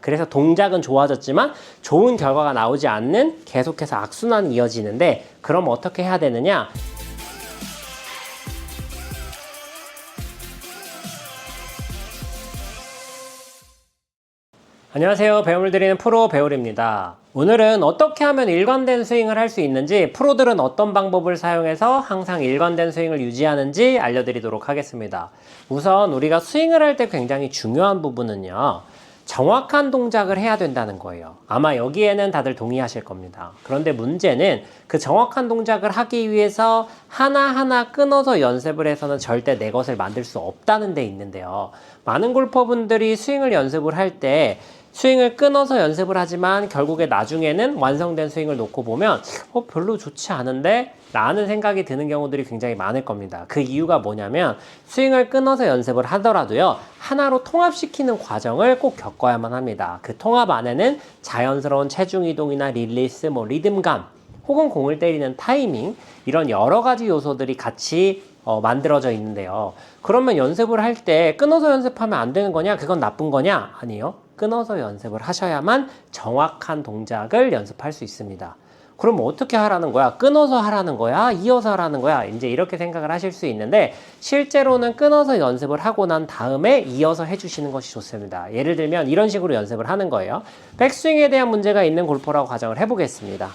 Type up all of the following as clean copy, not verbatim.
그래서 동작은 좋아졌지만 좋은 결과가 나오지 않는 계속해서 악순환이 이어지는데 그럼 어떻게 해야 되느냐? 안녕하세요. 배움을 드리는 프로 배울입니다. 오늘은 어떻게 하면 일관된 스윙을 할 수 있는지, 프로들은 어떤 방법을 사용해서 항상 일관된 스윙을 유지하는지 알려드리도록 하겠습니다. 우선 우리가 스윙을 할 때 굉장히 중요한 부분은요, 정확한 동작을 해야 된다는 거예요. 아마 여기에는 다들 동의하실 겁니다. 그런데 문제는 그 정확한 동작을 하기 위해서 하나하나 끊어서 연습을 해서는 절대 내 것을 만들 수 없다는 데 있는데요. 많은 골퍼분들이 스윙을 연습을 할 때 스윙을 끊어서 연습을 하지만 결국에 나중에는 완성된 스윙을 놓고 보면 별로 좋지 않은데? 라는 생각이 드는 경우들이 굉장히 많을 겁니다. 그 이유가 뭐냐면 스윙을 끊어서 연습을 하더라도요, 하나로 통합시키는 과정을 꼭 겪어야만 합니다. 그 통합 안에는 자연스러운 체중 이동이나 릴리스, 리듬감, 혹은 공을 때리는 타이밍, 이런 여러 가지 요소들이 같이 만들어져 있는데요. 그러면 연습을 할 때 끊어서 연습하면 안 되는 거냐? 그건 나쁜 거냐? 아니요. 끊어서 연습을 하셔야만 정확한 동작을 연습할 수 있습니다. 그럼 어떻게 하라는 거야? 끊어서 하라는 거야? 이어서 하라는 거야? 이제 이렇게 생각을 하실 수 있는데, 실제로는 끊어서 연습을 하고 난 다음에 이어서 해주시는 것이 좋습니다. 예를 들면 이런 식으로 연습을 하는 거예요. 백스윙에 대한 문제가 있는 골퍼라고 가정을 해보겠습니다.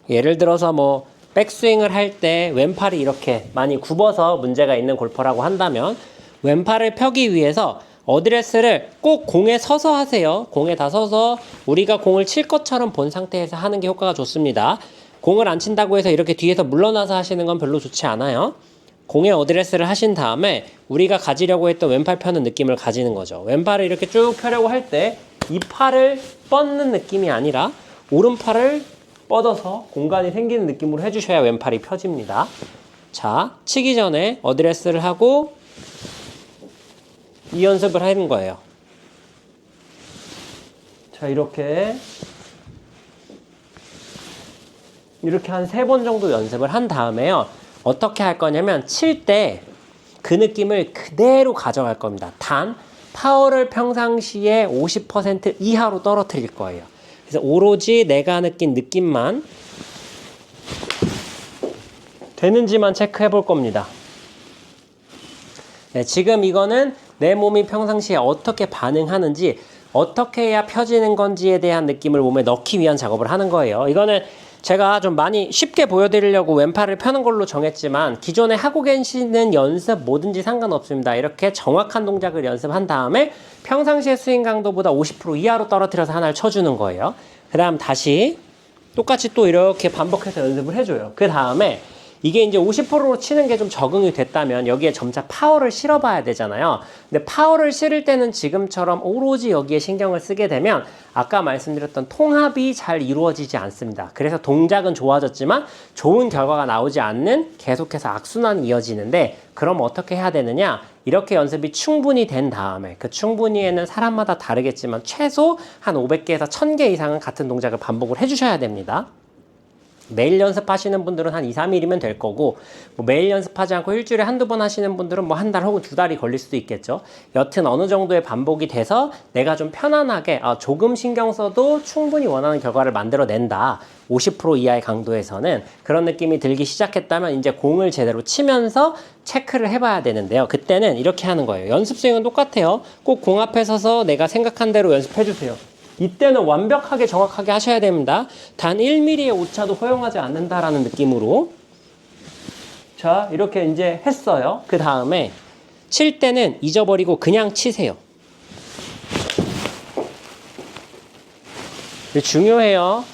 예를 들어서 백스윙을 할 때 왼팔이 이렇게 많이 굽어서 문제가 있는 골퍼라고 한다면, 왼팔을 펴기 위해서 어드레스를 꼭 공에 서서 하세요. 공에 다 서서 우리가 공을 칠 것처럼 본 상태에서 하는 게 효과가 좋습니다. 공을 안 친다고 해서 이렇게 뒤에서 물러나서 하시는 건 별로 좋지 않아요. 공에 어드레스를 하신 다음에 우리가 가지려고 했던 왼팔 펴는 느낌을 가지는 거죠. 왼팔을 이렇게 쭉 펴려고 할 때 이 팔을 뻗는 느낌이 아니라 오른팔을 뻗어서 공간이 생기는 느낌으로 해주셔야 왼팔이 펴집니다. 자, 치기 전에 어드레스를 하고 이 연습을 하는 거예요. 자, 이렇게 한 3번 정도 연습을 한 다음에요, 어떻게 할 거냐면 칠 때 그 느낌을 그대로 가져갈 겁니다. 단 파워를 평상시에 50% 이하로 떨어뜨릴 거예요. 그래서 오로지 내가 느낀 느낌만 되는지만 체크해 볼 겁니다. 네, 지금 이거는 내 몸이 평상시에 어떻게 반응하는지, 어떻게 해야 펴지는 건지에 대한 느낌을 몸에 넣기 위한 작업을 하는 거예요. 이거는 제가 좀 많이 쉽게 보여드리려고 왼팔을 펴는 걸로 정했지만, 기존에 하고 계시는 연습 뭐든지 상관없습니다. 이렇게 정확한 동작을 연습한 다음에 평상시의 스윙 강도보다 50% 이하로 떨어뜨려서 하나를 쳐주는 거예요. 그 다음 다시 똑같이 또 이렇게 반복해서 연습을 해줘요. 그 다음에 이게 이제 50%로 치는 게 좀 적응이 됐다면 여기에 점차 파워를 실어봐야 되잖아요. 근데 파워를 실을 때는 지금처럼 오로지 여기에 신경을 쓰게 되면 아까 말씀드렸던 통합이 잘 이루어지지 않습니다. 그래서 동작은 좋아졌지만 좋은 결과가 나오지 않는 계속해서 악순환이 이어지는데, 그럼 어떻게 해야 되느냐? 이렇게 연습이 충분히 된 다음에, 그 충분히에는 사람마다 다르겠지만 최소 한 500개에서 1000개 이상은 같은 동작을 반복을 해주셔야 됩니다. 매일 연습하시는 분들은 한 2, 3일이면 될 거고, 매일 연습하지 않고 일주일에 한두 번 하시는 분들은 한 달 혹은 2달이 걸릴 수도 있겠죠. 여튼 어느 정도의 반복이 돼서 내가 좀 편안하게 조금 신경 써도 충분히 원하는 결과를 만들어낸다, 50% 이하의 강도에서는 그런 느낌이 들기 시작했다면 이제 공을 제대로 치면서 체크를 해봐야 되는데요. 그때는 이렇게 하는 거예요. 연습 스윙은 똑같아요. 꼭 공 앞에 서서 내가 생각한 대로 연습해주세요. 이때는 완벽하게 정확하게 하셔야 됩니다. 단 1mm의 오차도 허용하지 않는다라는 느낌으로. 자, 이렇게 이제 했어요. 그 다음에 칠 때는 잊어버리고 그냥 치세요. 중요해요.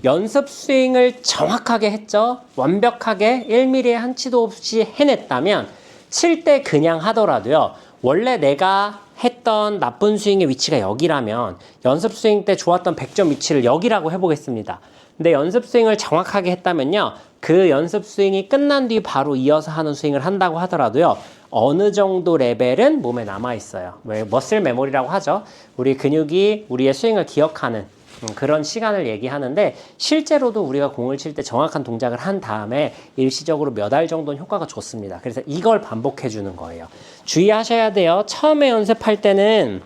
연습 스윙을 정확하게 했죠. 완벽하게 1mm의 한 치도 없이 해냈다면 칠 때 그냥 하더라도요, 원래 내가 했던 나쁜 스윙의 위치가 여기라면 연습 스윙 때 좋았던 100점 위치를 여기라고 해보겠습니다. 근데 연습 스윙을 정확하게 했다면요, 그 연습 스윙이 끝난 뒤 바로 이어서 하는 스윙을 한다고 하더라도요, 어느 정도 레벨은 몸에 남아있어요. 왜 머슬 메모리라고 하죠. 우리 근육이 우리의 스윙을 기억하는 그런 시간을 얘기하는데, 실제로도 우리가 공을 칠 때 정확한 동작을 한 다음에 일시적으로 몇 알 정도는 효과가 좋습니다. 그래서 이걸 반복해 주는 거예요. 주의하셔야 돼요. 처음에 연습할 때는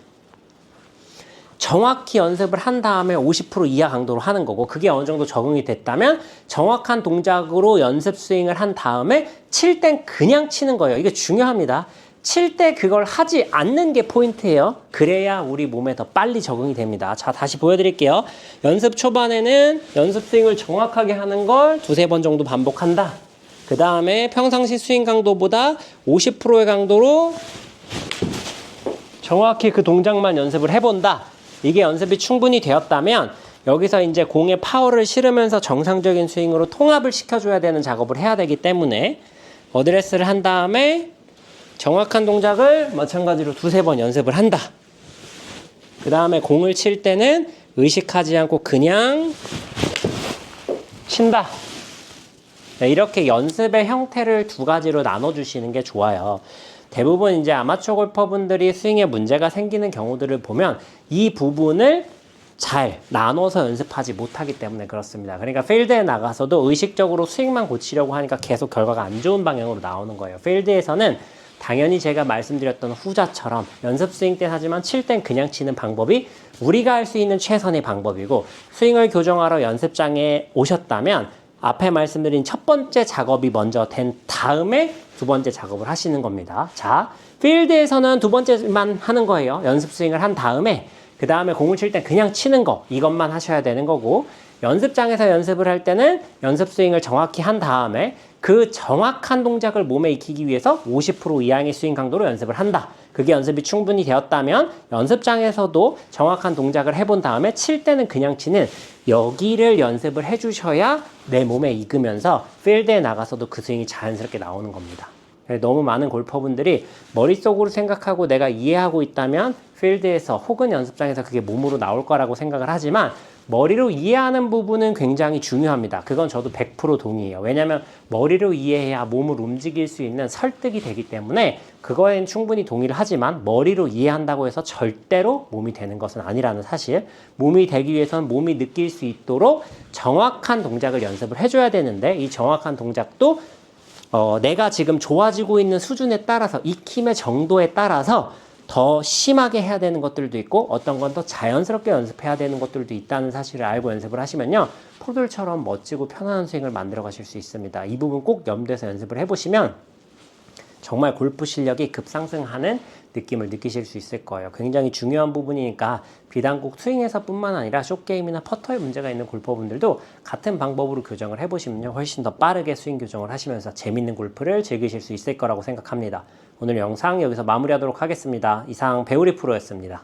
정확히 연습을 한 다음에 50% 이하 강도로 하는 거고, 그게 어느 정도 적응이 됐다면 정확한 동작으로 연습 스윙을 한 다음에 칠 땐 그냥 치는 거예요. 이게 중요합니다. 칠 때 그걸 하지 않는 게 포인트예요. 그래야 우리 몸에 더 빨리 적응이 됩니다. 자, 다시 보여드릴게요. 연습 초반에는 연습 스윙을 정확하게 하는 걸 두세 번 정도 반복한다. 그 다음에 평상시 스윙 강도보다 50%의 강도로 정확히 그 동작만 연습을 해본다. 이게 연습이 충분히 되었다면 여기서 이제 공에 파워를 실으면서 정상적인 스윙으로 통합을 시켜줘야 되는 작업을 해야 되기 때문에 어드레스를 한 다음에 정확한 동작을 마찬가지로 두세 번 연습을 한다. 그 다음에 공을 칠 때는 의식하지 않고 그냥 친다. 네, 이렇게 연습의 형태를 두 가지로 나눠주시는 게 좋아요. 대부분 이제 아마추어 골퍼분들이 스윙에 문제가 생기는 경우들을 보면 이 부분을 잘 나눠서 연습하지 못하기 때문에 그렇습니다. 그러니까 필드에 나가서도 의식적으로 스윙만 고치려고 하니까 계속 결과가 안 좋은 방향으로 나오는 거예요. 필드에서는 당연히 제가 말씀드렸던 후자처럼 연습 스윙 때 하지만 칠 땐 그냥 치는 방법이 우리가 할 수 있는 최선의 방법이고, 스윙을 교정하러 연습장에 오셨다면 앞에 말씀드린 첫 번째 작업이 먼저 된 다음에 두 번째 작업을 하시는 겁니다. 자, 필드에서는 두 번째만 하는 거예요. 연습 스윙을 한 다음에 그 다음에 공을 칠 때 그냥 치는 거, 이것만 하셔야 되는 거고, 연습장에서 연습을 할 때는 연습 스윙을 정확히 한 다음에 그 정확한 동작을 몸에 익히기 위해서 50% 이하의 스윙 강도로 연습을 한다. 그게 연습이 충분히 되었다면 연습장에서도 정확한 동작을 해본 다음에 칠 때는 그냥 치는 여기를 연습을 해주셔야 내 몸에 익으면서 필드에 나가서도 그 스윙이 자연스럽게 나오는 겁니다. 너무 많은 골퍼분들이 머릿속으로 생각하고 내가 이해하고 있다면 필드에서 혹은 연습장에서 그게 몸으로 나올 거라고 생각을 하지만, 머리로 이해하는 부분은 굉장히 중요합니다. 그건 저도 100% 동의해요. 왜냐하면 머리로 이해해야 몸을 움직일 수 있는 설득이 되기 때문에 그거엔 충분히 동의를 하지만, 머리로 이해한다고 해서 절대로 몸이 되는 것은 아니라는 사실. 몸이 되기 위해서는 몸이 느낄 수 있도록 정확한 동작을 연습을 해줘야 되는데, 이 정확한 동작도 내가 지금 좋아지고 있는 수준에 따라서, 익힘의 정도에 따라서 더 심하게 해야 되는 것들도 있고, 어떤 건 더 자연스럽게 연습해야 되는 것들도 있다는 사실을 알고 연습을 하시면요, 프로들처럼 멋지고 편안한 스윙을 만들어 가실 수 있습니다. 이 부분 꼭 염두에서 연습을 해보시면 정말 골프 실력이 급상승하는 느낌을 느끼실 수 있을 거예요. 굉장히 중요한 부분이니까 비단 꼭 스윙에서뿐만 아니라 숏게임이나 퍼터에 문제가 있는 골퍼분들도 같은 방법으로 교정을 해보시면요, 훨씬 더 빠르게 스윙 교정을 하시면서 재밌는 골프를 즐기실 수 있을 거라고 생각합니다. 오늘 영상 여기서 마무리하도록 하겠습니다. 이상 배우리 프로였습니다.